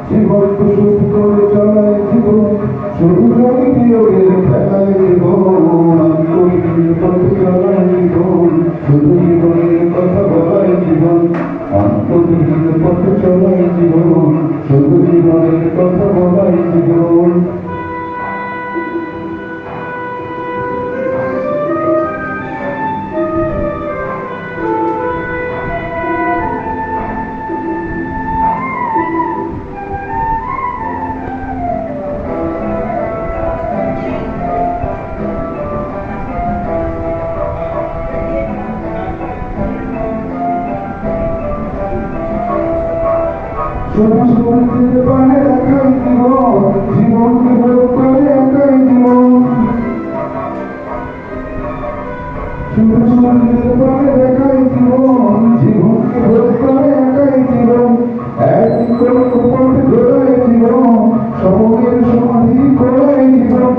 জীবন কুসুম করে চলায় জীবন শুধু রবি বিয়োগের খেলায় জীবন আন্তরিক পথে চলায় জীবন শুধু জীবনের কথা বলায় জীবন আন্তরিক পথে চলায় জীবন শুধু জীবনের কথা বলায় জীবন। সবুজ মন্দিরের পানে একাই জীবন জীবনকে ভোগ করে একাই জীবন সবুজ মন্দিরের পানে একাই জীবন জীবনকে ভোগ করে একাই জীবন এক পথে ঘোরায় জীবন সময়ের সমাধি করায় জীবন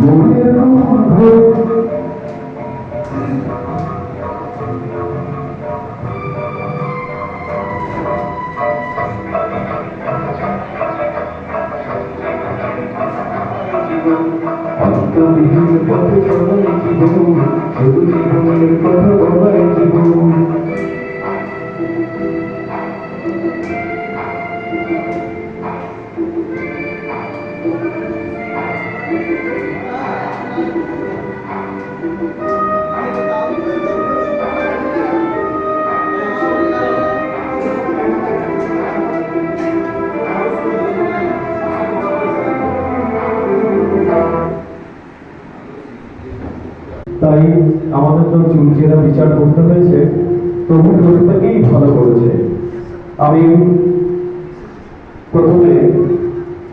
মনের ভোগ অন্তবিহীন পথে চলায় জীবন শুধু জীবনের কথা বলায় জীবন। তাই আমাদের তো চুলচেরা বিচার করতে হয়েছে, তবু প্রত্যেকেই ভালো করেছে। আমি প্রথমে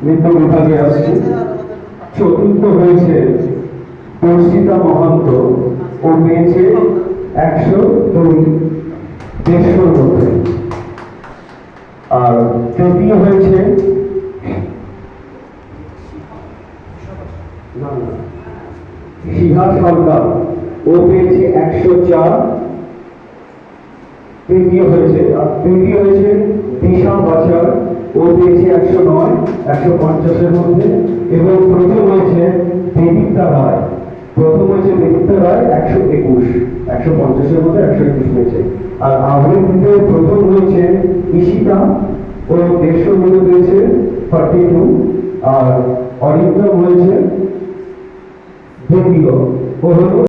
নৃত্য বিভাগে আসছি। চতুর্থ হয়েছে দর্শিতা মহান্ত, ও পেয়েছে 102 150 মধ্যে। আর তৃতীয় হয়েছে শিহা সরকার, ও পেয়েছে 104। তৃতীয় হয়েছে দিশা বাচার, ও পেয়েছে 109 150-এর মধ্যে। এবং প্রথম হয়েছে দেবিতা রায়, 121 150-এর মধ্যে 121 পেয়েছে। আর আবৃত্তিতে প্রথম হয়েছে ঈশিতা, ও 150-এর মধ্যে পেয়েছে 42। আর অরিন্দম হয়েছে ও হলো